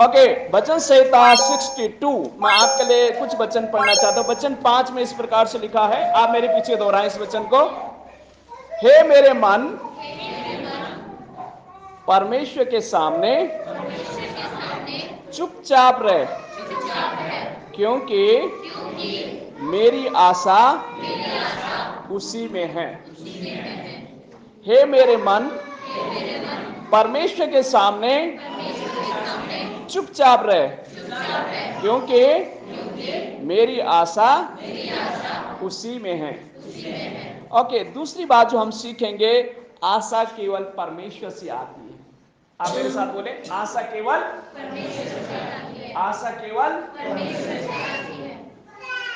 Okay, वचन संहिता 62। मैं आपके लिए कुछ वचन पढ़ना चाहता हूं। वचन 5 में इस प्रकार से लिखा है, आप मेरे पीछे दोहराएं इस वचन को। हे मेरे मन, परमेश्वर के सामने चुपचाप रहे, क्योंकि मेरी आशा उसी में है। हे मेरे मन, परमेश्वर के सामने चुपचाप रहे, क्योंकि मेरी आशा उसी में है। ओके, दूसरी बात जो हम सीखेंगे, आशा केवल परमेश्वर से आती है। आप मेरे साथ बोले, आशा केवल आशा केवल।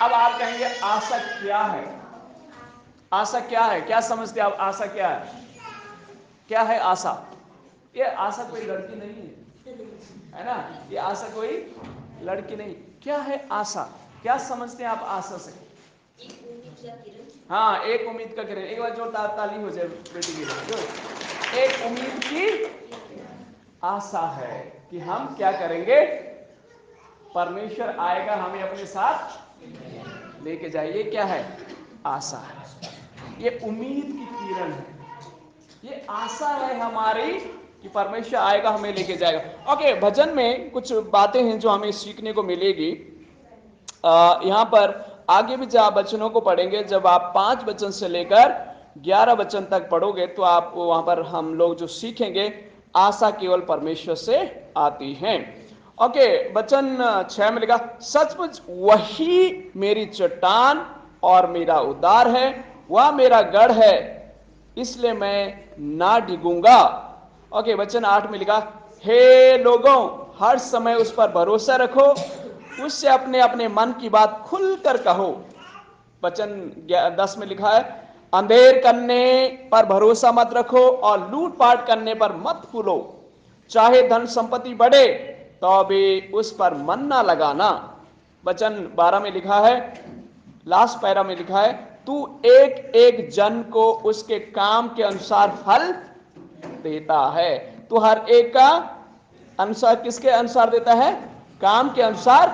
अब आप कहेंगे आशा क्या है? आशा क्या है? क्या समझते आप? आशा क्या है? क्या है आशा? ये आशा कोई लड़की नहीं है ना? ये आशा कोई लड़की नहीं। क्या है आशा? क्या समझते हैं आप आशा से? हाँ, एक उम्मीद का किरण। एक बार जोरदार ताली हो जाए बेटी के लिए। एक उम्मीद की आशा है कि हम क्या करेंगे, परमेश्वर आएगा, हमें अपने साथ लेके जाए। ये क्या है? आशा है। ये उम्मीद की किरण है। ये आशा है हमारी कि परमेश्वर आएगा, हमें लेके जाएगा। ओके, भजन में कुछ बातें हैं जो हमें सीखने को मिलेगी। यहाँ पर आगे भी जब आप वचनों को पढ़ेंगे, जब आप 5 वचन से लेकर 11 वचन तक पढ़ोगे, तो आप वहां पर हम लोग जो सीखेंगे, आशा केवल परमेश्वर से आती है। ओके, वचन 6 में लिखा, सचमुच वही मेरी चट्टान और मेरा उद्धार है, वह मेरा गढ़ है, इसलिए मैं ना डिगूंगा। ओके, वचन 8 में लिखा, हे लोगों, हर समय उस पर भरोसा रखो, उससे अपने अपने मन की बात खुलकर कहो। वचन 10 में लिखा है, अंधेर करने पर भरोसा मत रखो और लूटपाट करने पर मत फूलो। चाहे धन संपत्ति बढ़े तो भी उस पर मन ना लगाना। वचन 12 में लिखा है, लास्ट पैरा में लिखा है, तू एक एक जन को उसके काम के अनुसार फल देता है। तू हर एक का अनुसार, किसके अनुसार देता है? काम के अनुसार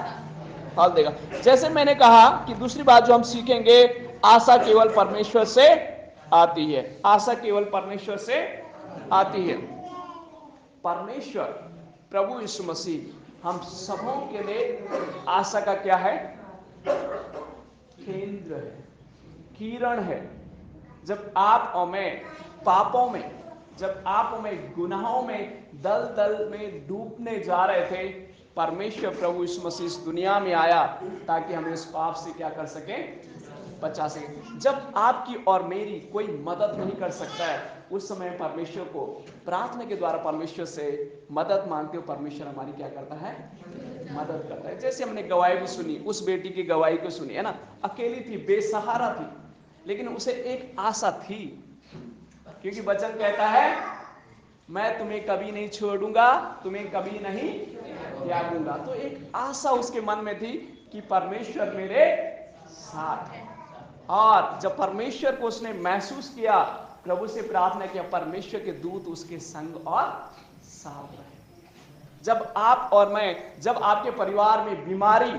फल देगा। जैसे मैंने कहा कि दूसरी बात जो हम सीखेंगे, आशा केवल परमेश्वर से आती है। आशा केवल परमेश्वर से आती है। परमेश्वर प्रभु यीशु मसीह हम सबों के लिए आशा का क्या है? केंद्र है, किरण है। जब आप और मैं पापों में, जब आप और मैं गुनाहों में दल दल में डूबने जा रहे थे, परमेश्वर प्रभु यीशु मसीह इस दुनिया में आया ताकि हमें इस पाप से क्या कर सके? बचा सके। जब आपकी और मेरी कोई मदद नहीं कर सकता है, उस समय परमेश्वर को प्रार्थना के द्वारा परमेश्वर से मदद मांगते हो, परमेश्वर हमारी क्या करता है? मदद करता है। जैसे हमने गवाही भी सुनी, उस बेटी की गवाही को सुनी है ना, अकेली थी, बेसहारा थी, लेकिन उसे एक आशा थी, क्योंकि वचन कहता है, मैं तुम्हें कभी नहीं छोड़ूंगा, तुम्हें कभी नहीं त्यागूंगा। तो एक आशा उसके मन में थी कि परमेश्वर मेरे साथ है। और जब परमेश्वर को उसने महसूस किया, प्रभु से प्रार्थना किया, परमेश्वर के दूत उसके संग और साथ रहे। जब आप और मैं, जब आपके परिवार में बीमारी,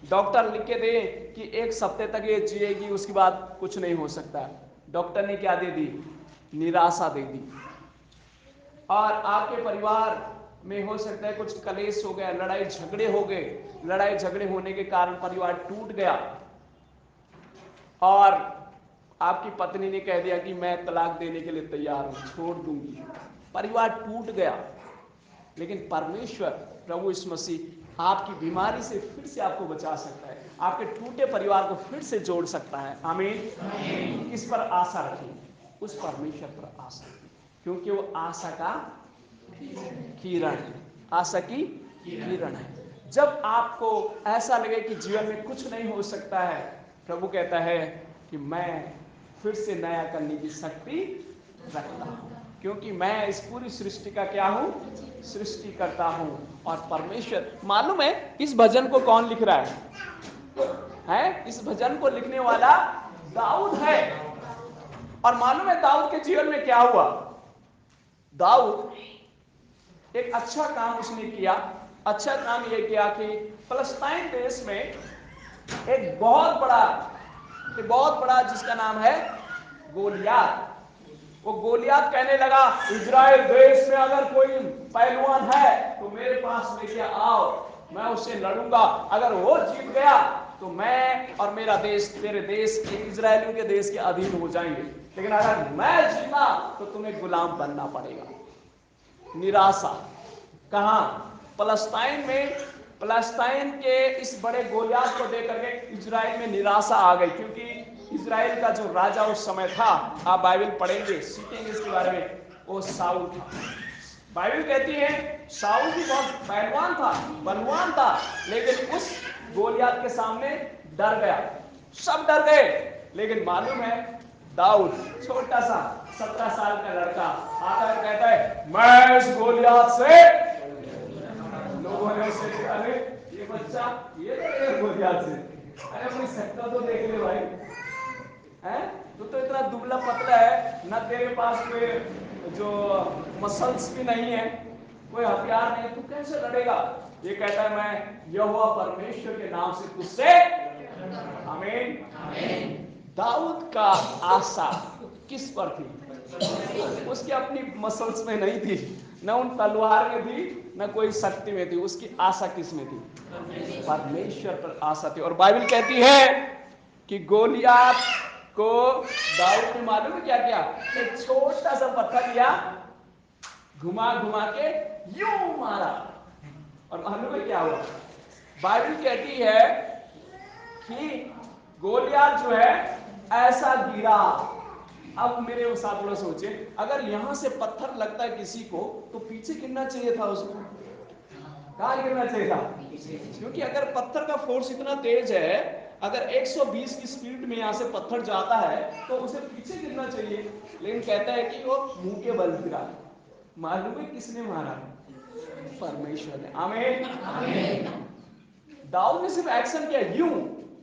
डॉक्टर लिख के दे कि 1 हफ्ते तक ये जिएगी, उसके बाद कुछ नहीं हो सकता, डॉक्टर ने क्या दे दी? निराशा दे दी। और आपके परिवार में हो सकता है कुछ कलेश हो गया, लड़ाई झगड़े हो गए, लड़ाई झगड़े होने के कारण परिवार टूट गया, और आपकी पत्नी ने कह दिया कि मैं तलाक देने के लिए तैयार हूं, छोड़ दूंगी, परिवार टूट गया। लेकिन परमेश्वर प्रभु यीशु मसीह आपकी बीमारी से फिर से आपको बचा सकता है, आपके टूटे परिवार को फिर से जोड़ सकता है। आमीन। किस पर आशा रखिए? उस परमेश्वर पर आशा, क्योंकि वो आशा का किरण है, आशा की किरण है। जब आपको ऐसा लगे कि जीवन में कुछ नहीं हो सकता है, प्रभु कहता है कि मैं फिर से नया करने की शक्ति रखता हूं, क्योंकि मैं इस पूरी सृष्टि का क्या हूं? सृष्टि करता हूं। और परमेश्वर, मालूम है इस भजन को कौन लिख रहा है? इस भजन को लिखने वाला दाऊद है। और मालूम है दाऊद के जीवन में क्या हुआ? दाऊद एक अच्छा काम उसने किया। अच्छा काम यह किया कि फलस्तीन देश में एक बहुत बड़ा जिसका नाम है गोलियात, वो गोलियात कहने लगा इजराइल देश में अगर कोई पहलवान है तो मेरे पास लेके आओ, मैं उससे लड़ूंगा। अगर वो जीत गया तो मैं और मेरा देश तेरे देश के इजरायलियों के देश के अधीन हो जाएंगे, लेकिन अगर मैं जीता तो तुम्हें गुलाम बनना पड़ेगा। निराशा कहां? फलस्तीन में। फलस्तीन के इस बड़े गोलियात को देख करके इजराइल में निराशा आ गई, क्योंकि इजराइल का जो राजा उस समय था, आप बाइबल पढ़ेंगे सीखेंगे इसके बारे में, वो साउल था। बाइबल कहती है साउल भी बहुत पहलवान था, बलवान था, लेकिन उस गोलियात के सामने डर गया। सब डर गए, लेकिन मालूम है दाऊद छोटा सा 17 साल का लड़का आकर कहता है मैं इस गोलियात से, लोगों ने उसे कहा अरे ये बच्चा ये तो गोलियात से, अरे अपनी शक्ल तो देख ले भाई, हैं तो इतना दुबला पतला है ना, तेरे पास कोई जो मसल्स भी नहीं है, कोई हथियार नहीं, तू कैसे लड़ेगा? ये कहता है मैं यहोवा परमेश्वर के नाम से तुझसे, आमीन। दाऊद का आशा किस पर थी? उसकी अपनी मसल्स में नहीं थी, न उन तलवार में थी, न कोई शक्ति में थी। उसकी आशा किस में थी? परमेश्वर पर आशा थी। और बाइबल कहती है कि गोलियात को दाऊद ने मालूम है क्या किया? एक छोटा सा पत्थर लिया, घुमा घुमा के यूं मारा, और मालूम है क्या हुआ? बाइबल कहती है कि गोलियात जो है ऐसा गिरा। अब मेरे साथ थोड़ा सोचे, अगर यहां से पत्थर लगता है किसी को तो पीछे गिरना चाहिए था उसको, कहां गिरना चाहिए था? क्योंकि अगर पत्थर का फोर्स इतना तेज है, अगर 120 की स्पीड में यहां से पत्थर जाता है तो उसे पीछे गिरना चाहिए, लेकिन कहता है कि वो मुंह के बल गिरा। मालूम है किसने मारा? परमेश्वर ने। आमीन। दाऊद ने सिर्फ एक्शन किया यूं,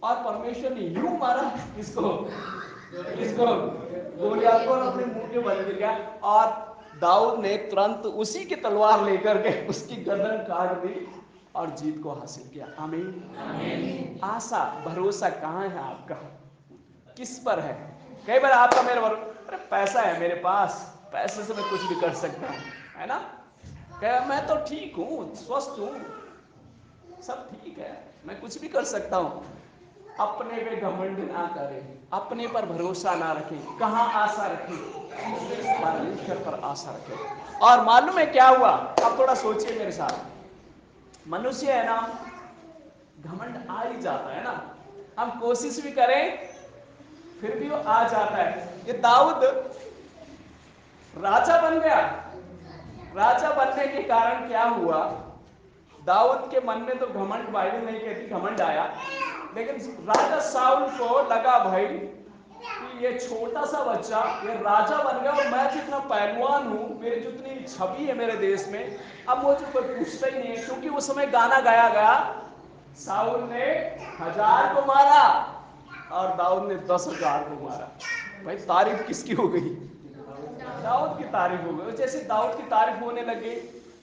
और परमेश्वर ने यूं मारा। किसको? गोलियात को, अपने मुंह के बल गिर गया, और दाऊद ने तुरंत उसी की तलवार लेकर के उसकी गर्दन काट दी और जीत को हासिल किया। आमीन। आशा भरोसा कहां है आपका? किस पर है? कई बार आपका मेरे अरे पैसा है मेरे पास, पैसे से मैं कुछ भी कर सकता हूं, है ना? कह मैं तो ठीक हूं, स्वस्थ हूं, सब ठीक है, मैं कुछ भी कर सकता हूं। अपने पे घमंड ना करें, अपने पर भरोसा ना रखें। कहां आशा रखें? परमेश्वर पर आशा रखें। और मालूम है क्या हुआ? अब थोड़ा सोचिए मेरे साथ। मनुष्य है ना, घमंड आ ही जाता है ना, हम कोशिश भी करें फिर भी वो आ जाता है। ये दाऊद राजा बन गया। राजा बनने के कारण क्या हुआ? दाऊद के मन में तो घमंड, बाइबल नहीं कहती घमंड आया, लेकिन राजा साउल को लगा भाई कि ये छोटा सा बच्चा ये राजा बन गया, और मैं जितना पहलवान हूं, मेरी जितनी छवि है मेरे देश में, अब मुझे कोई पूछता ही नहीं है। क्योंकि उस समय गाना गाया गया, साउल ने 1000 को मारा और दाऊद ने 10,000 को मारा। भाई तारीफ किसकी हो गई? दाऊद की तारीफ हो गई। जैसे दाऊद की तारीफ होने लगी,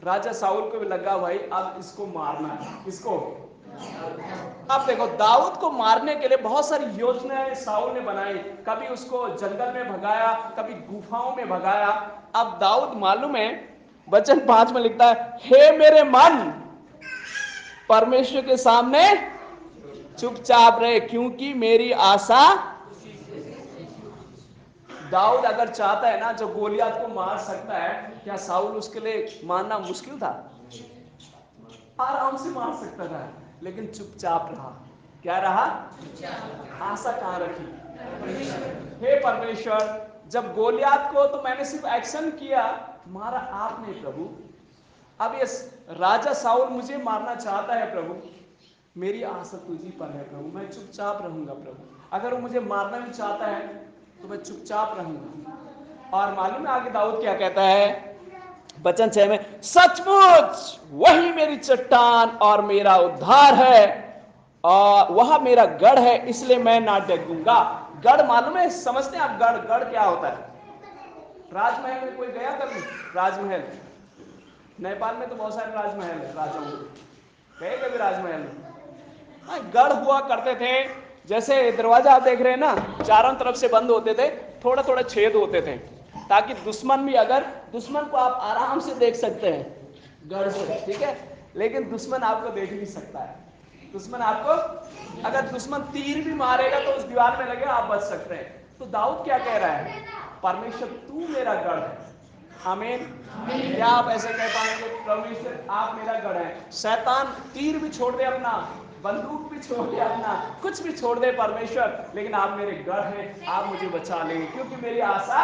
राजा साउल को भी लगा भाई अब इसको मारना है। किसको? अब देखो, दाऊद को मारने के लिए बहुत सारी योजनाएं साउल ने बनाई। कभी उसको जंगल में भगाया, कभी गुफाओं में भगाया। अब दाऊद मालूम है वचन 5 में लिखता है, हे मेरे मन परमेश्वर के सामने चुपचाप रहे, क्योंकि मेरी आशा। दाऊद अगर चाहता है ना, जो गोलियात को मार सकता है, क्या साउल उसके लिए मारना मुश्किल था? आराम से मार सकता था, लेकिन चुपचाप रहा। क्या रहा? आशा कहां रखी? हे परमेश्वर, जब गोलियात को तो मैंने सिर्फ एक्शन किया, मारा आपने प्रभु। अब ये राजा साउल मुझे मारना चाहता है प्रभु, मेरी आशा तुझी पर है प्रभु, मैं चुपचाप रहूंगा प्रभु। अगर वो मुझे मारना भी चाहता है तो मैं चुपचाप रहूंगा। और मालूम है आगे दाऊद क्या कहता है? वचन 6 में, सचमुच वही मेरी चट्टान और मेरा उद्धार है, और वह मेरा गढ़ है, इसलिए मैं ना डरूंगा। गढ़ मालूम है, समझते हैं आप? गढ़ क्या होता है? राजमहल में कोई गया कभी? राजमहल नेपाल में तो बहुत सारे राजमहल है, राजाओं के। गए कभी राजमहल में? हाँ, गढ़ हुआ करते थे। जैसे दरवाजा आप देख रहे हैं ना, चारों तरफ से बंद होते थे, थोड़ा थोड़ा छेद होते थे, ताकि दुश्मन भी, अगर दुश्मन को आप आराम से देख सकते हैं गढ़ से, ठीक है, लेकिन दुश्मन आपको देख नहीं सकता है। दुश्मन आपको, अगर दुश्मन तीर भी मारेगा तो उस दीवार में लगेगा, आप बच सकते हैं। तो दाऊद क्या कह रहा है? परमेश्वर तू मेरा गढ़ है। आमीन। क्या आप ऐसे कह पाएंगे, परमेश्वर आप मेरा गढ़ है, शैतान तीर भी छोड़ दे अपना, बंदूक भी छोड़ दे अपना, कुछ भी छोड़ दे परमेश्वर, लेकिन आप मेरे गढ़ हैं, आप मुझे बचा लेंगे, क्योंकि मेरी आशा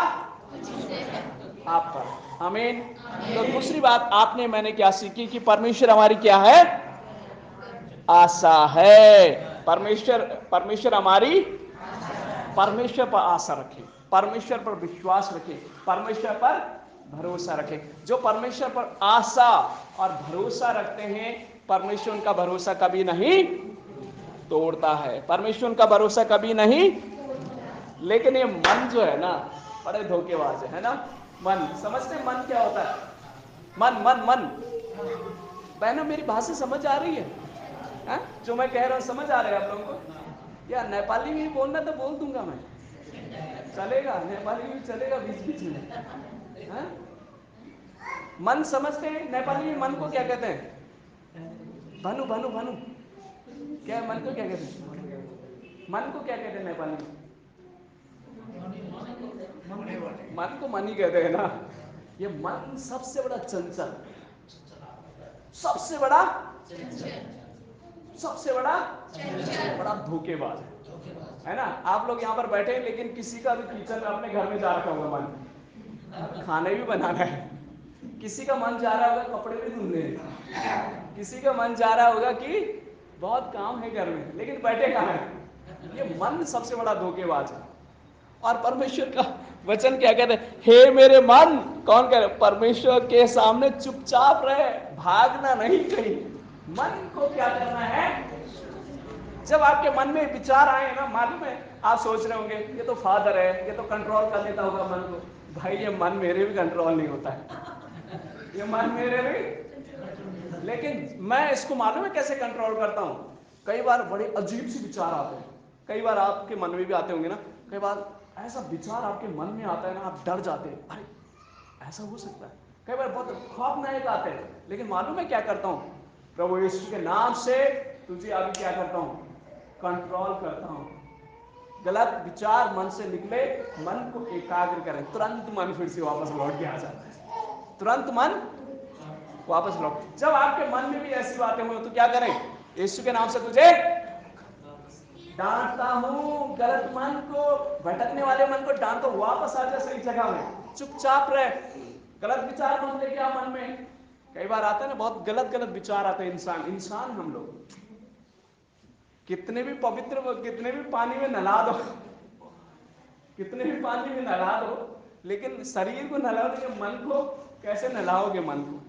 आप पर। आमीन। तो दूसरी बात आपने मैंने क्या सीखी कि परमेश्वर हमारी क्या है? आशा है। परमेश्वर हमारी, परमेश्वर पर आशा रखें, परमेश्वर पर विश्वास रखें, परमेश्वर पर भरोसा रखें। जो परमेश्वर पर आशा और भरोसा रखते हैं, परमेश्वर उनका भरोसा कभी नहीं तोड़ता है, परमेश्वर उनका भरोसा कभी नहीं। लेकिन ये मन जो है ना, बड़े धोखेबाज है ना। मन, समझते हैं मन क्या होता है? मन मन मन बहनों, मेरी भाषा समझ आ रही है? हा? जो मैं कह रहा हूँ समझ आ रहा है आप लोगों को? या नेपाली में बोलना तो बोल दूंगा मैं, चलेगा, नेपाली में चलेगा बीच बीच में। हा? मन समझते हैं? नेपाली में मन को क्या कहते हैं? भनु भनु भनु, क्या मन को क्या कहते हैं? मन को क्या कहते हैं नेपाली में? मन को मन ही कहते हैं ना। ये मन सबसे बड़ा चंचल, सबसे बड़ा सबसे बड़ा धोखेबाज है ना। आप लोग यहाँ पर बैठे हैं, लेकिन किसी का भी किचन में अपने घर में जा रखा होगा मन, खाने भी बनाना है। किसी का मन जा रहा होगा कपड़े भी धुलने, किसी का मन जा रहा होगा कि बहुत काम है घर में, लेकिन बैठे कहाँ है? ये मन सबसे बड़ा धोखेबाज है। और परमेश्वर का वचन क्या कहते हैं? हे मेरे मन, कौन कह रहे? परमेश्वर के सामने चुपचाप रहे, भागना नहीं कहीं। मन को क्या करना है? जब आपके मन में विचार आए ना, मालूम है आप सोच रहे होंगे ये तो फादर है, ये तो कंट्रोल कर लेता होगा मन को। भाई ये मन मेरे भी कंट्रोल नहीं होता है, ये मन मेरे भी, लेकिन मैं इसको मालूम है कैसे कंट्रोल करता हूँ। कई बार बड़े अजीब से विचार आते हैं, कई बार आपके मन में भी आते होंगे ना। कई बार ऐसा विचार आपके मन में आता है ना, आप डर जाते हैं, अरे ऐसा हो सकता है। कई बार बहुत खौफनाक आते हैं, लेकिन मालूम है क्या करता हूँ? प्रभु यीशु के नाम से तुझे अभी क्या करता हूँ? कंट्रोल करता हूँ। गलत विचार मन से निकले, मन को एकाग्र करें, तुरंत मन फिर से वापस लौट के आ जाता है, तुरंत मन वापस लौट। जब आपके मन में भी ऐसी बातें हो तो क्या करें? यीशु के नाम से तुझे डांटता हूं, गलत मन को, भटकने वाले मन को डांटो, वापस आ जा सही जगह में, चुपचाप रहे, गलत विचार मत लेके आ मन में। कई बार आता है ना, बहुत गलत गलत विचार आते हैं। इंसान हम लोग कितने भी पवित्र, कितने भी पानी में नहला दो, कितने भी पानी में नहला दो, लेकिन शरीर को नहलाओ, लेकिन मन को कैसे नहलाओगे? मन को,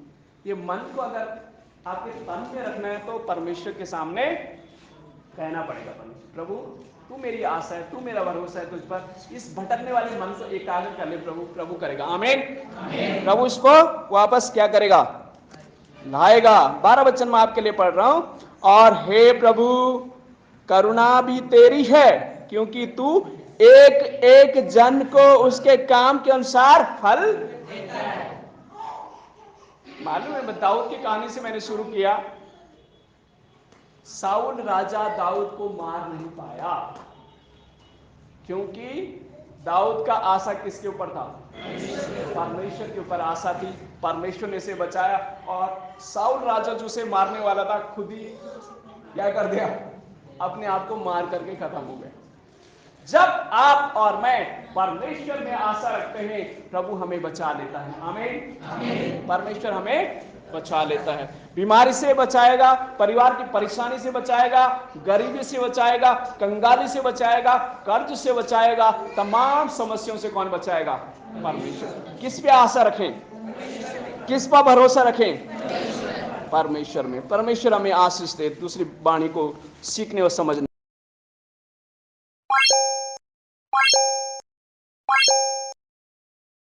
ये मन को अगर आपके तन में रखना है तो परमेश्वर के सामने कहना पड़ेगा, प्रभु तू मेरी आशा है, तू मेरा भरोसा है तुझ पर। इस भटकने वाले मन को एकाग्र कर ले, प्रभु प्रभु करेगा। आमीन। प्रभु इसको वापस क्या करेगा? लाएगा। 12 वचन मैं आपके लिए पढ़ रहा हूं। और हे प्रभु, करुणा भी तेरी है, क्योंकि तू एक एक जन को उसके काम के अनुसार फल देता है। मालूम है, दाऊद की कहानी से मैंने शुरू किया। साउल राजा दाऊद को मार नहीं पाया, क्योंकि दाऊद का आशा किसके ऊपर था? परमेश्वर के ऊपर आशा थी। परमेश्वर ने इसे बचाया, और साउल राजा जो उसे मारने वाला था, खुद ही क्या कर दिया? अपने आप को मार करके खत्म हो गया। जब आप और मैं परमेश्वर में आशा रखते हैं, प्रभु हमें बचा लेता है। आमीन। परमेश्वर हमें बचा लेता है, बीमारी से बचाएगा, परिवार की परेशानी से बचाएगा, गरीबी से बचाएगा, कंगाली से बचाएगा, कर्ज से बचाएगा, तमाम समस्याओं से कौन बचाएगा? परमेश्वर। किस पे आशा रखें? किस पर भरोसा रखें? परमेश्वर में। परमेश्वर हमें आशीष दे। दूसरी वाणी को सीखने और समझने